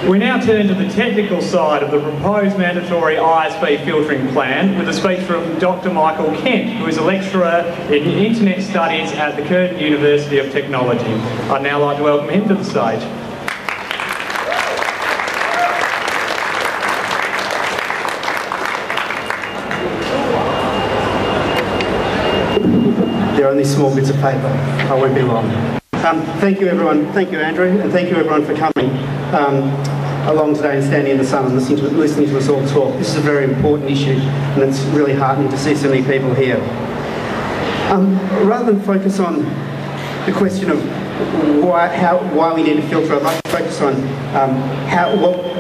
We now turn to the technical side of the proposed mandatory ISP filtering plan with a speech from Dr. Michael Kent, who is a lecturer in Internet Studies at the Curtin University of Technology. I'd now like to welcome him to the stage. They're only small bits of paper. I won't be long. Thank you, everyone. Thank you, Andrew, and thank you, everyone, for coming along today and standing in the sun and listening to us all talk. This is a very important issue, and it's really heartening to see so many people here. Rather than focus on the question of why we need to filter, I'd like to focus on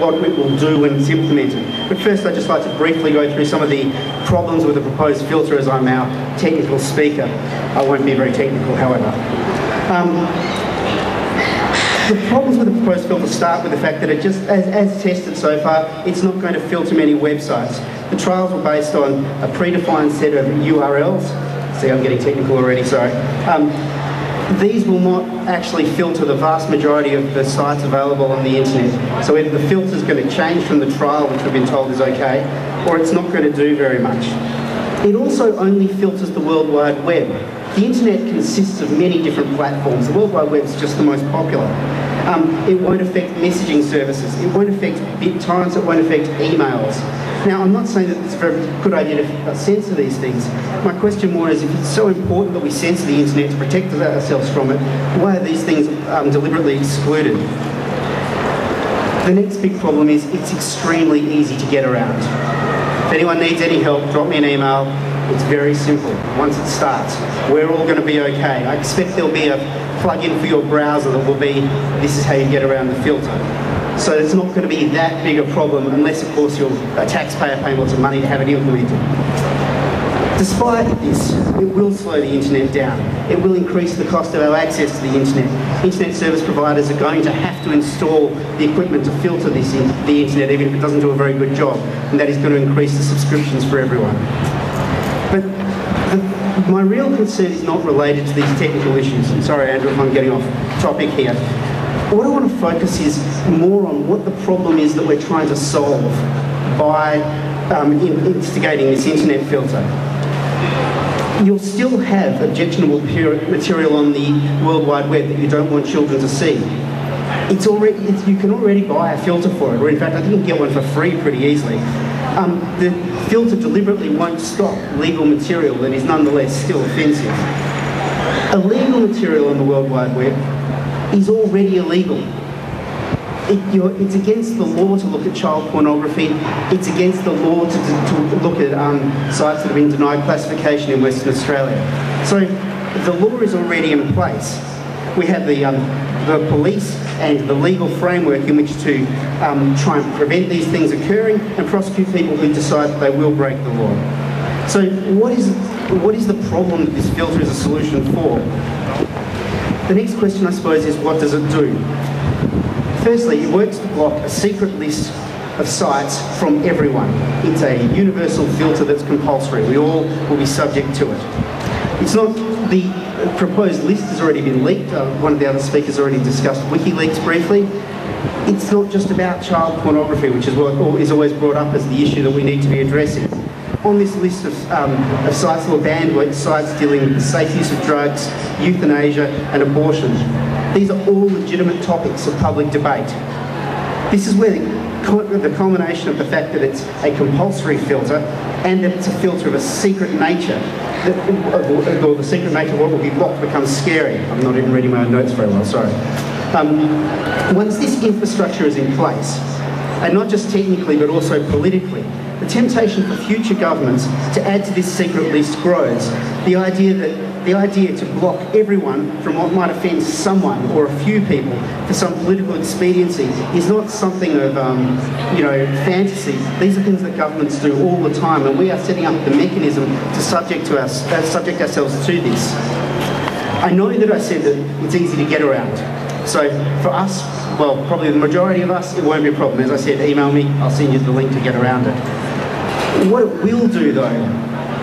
what it will do when it's implemented. But first, I'd just like to briefly go through some of the problems with the proposed filter, as I'm our technical speaker. I won't be very technical, however. The problems with the proposed filter start with the fact that it just, as tested so far, it's not going to filter many websites. The trials were based on a predefined set of URLs. See, I'm getting technical already, sorry. These will not actually filter the vast majority of the sites available on the internet. So either the filter is going to change from the trial, which we've been told is okay, or it's not going to do very much. It also only filters the World Wide Web. The internet consists of many different platforms. The World Wide Web is just the most popular. It won't affect messaging services. It won't affect bit times. It won't affect emails. Now, I'm not saying that it's a very good idea to censor these things. My question more is, if it's so important that we censor the internet to protect ourselves from it, why are these things deliberately excluded? The next big problem is it's extremely easy to get around. If anyone needs any help, drop me an email. It's very simple. Once it starts, we're all going to be okay. I expect there'll be a plug-in for your browser that will be, this is how you get around the filter. So it's not going to be that big a problem unless, of course, you're a taxpayer paying lots of money to have it implemented. Despite this, it will slow the internet down. It will increase the cost of our access to the internet. Internet service providers are going to have to install the equipment to filter the internet, even if it doesn't do a very good job, and that is going to increase the subscriptions for everyone. But my real concern is not related to these technical issues. I'm sorry, Andrew, if I'm getting off topic here. What I want to focus is more on what the problem is that we're trying to solve by instigating this internet filter. You'll still have objectionable material on the World Wide Web that you don't want children to see. You can already buy a filter for it, or in fact I think you can get one for free pretty easily. The filter deliberately won't stop legal material that is nonetheless still offensive. Illegal material on the World Wide Web is already illegal. It's against the law to look at child pornography. It's against the law to look at sites that have been denied classification in Western Australia. So the law is already in place. We have the police and the legal framework in which to try and prevent these things occurring and prosecute people who decide that they will break the law. So what is the problem that this filter is a solution for? The next question, I suppose, is what does it do? Firstly, it works to block a secret list of sites from everyone. It's a universal filter that's compulsory. We all will be subject to it. It's not the proposed list has already been leaked. One of the other speakers already discussed WikiLeaks briefly. It's not just about child pornography, which is what is always brought up as the issue that we need to be addressing. On this list of sites that were banned were sites dealing with the safe use of drugs, euthanasia and abortion. These are all legitimate topics of public debate. This is where the culmination of the fact that it's a compulsory filter and that it's a filter of a secret nature, or the secret nature of what will be blocked becomes scary. I'm not even reading my own notes very well, sorry. Once this infrastructure is in place, and not just technically but also politically, the temptation for future governments to add to this secret list grows. The idea to block everyone from what might offend someone or a few people for some political expediency is not something of fantasy. These are things that governments do all the time, and we are setting up the mechanism to subject ourselves to this. I know that I said that it's easy to get around. So for us, well, probably the majority of us, it won't be a problem. As I said, email me, I'll send you the link to get around it. What it will do, though,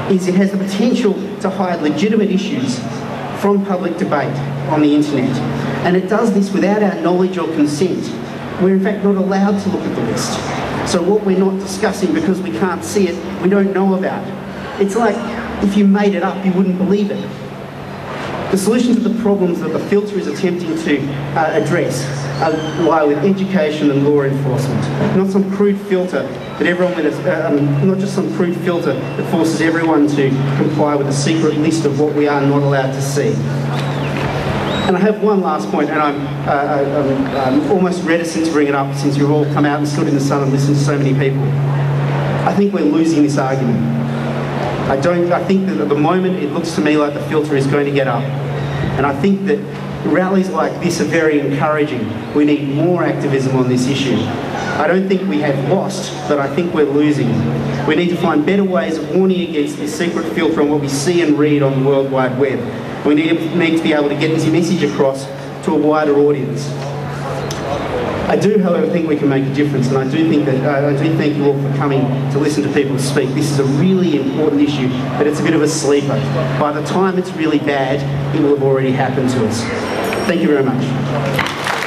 is it has the potential to hide legitimate issues from public debate on the internet. And it does this without our knowledge or consent. we're in fact not allowed to look at the list. So what we're not discussing because we can't see it, we don't know about. It's like if you made it up, you wouldn't believe it. The solution to the problems that the filter is attempting to address lie with education and law enforcement. Not some crude filter that everyone with not just some crude filter that forces everyone to comply with a secret list of what we are not allowed to see. And I have one last point, and I'm almost reticent to bring it up since you've all come out and stood in the sun and listened to so many people. I think we're losing this argument. I think that at the moment it looks to me like the filter is going to get up. And I think that rallies like this are very encouraging. We need more activism on this issue. I don't think we have lost, but I think we're losing. We need to find better ways of warning against this secret filter on what we see and read on the World Wide Web. We need to be able to get this message across to a wider audience. I do, however, think we can make a difference, and I do thank you all for coming to listen to people speak. This is a really important issue, but it's a bit of a sleeper. By the time it's really bad, it will have already happened to us. Thank you very much.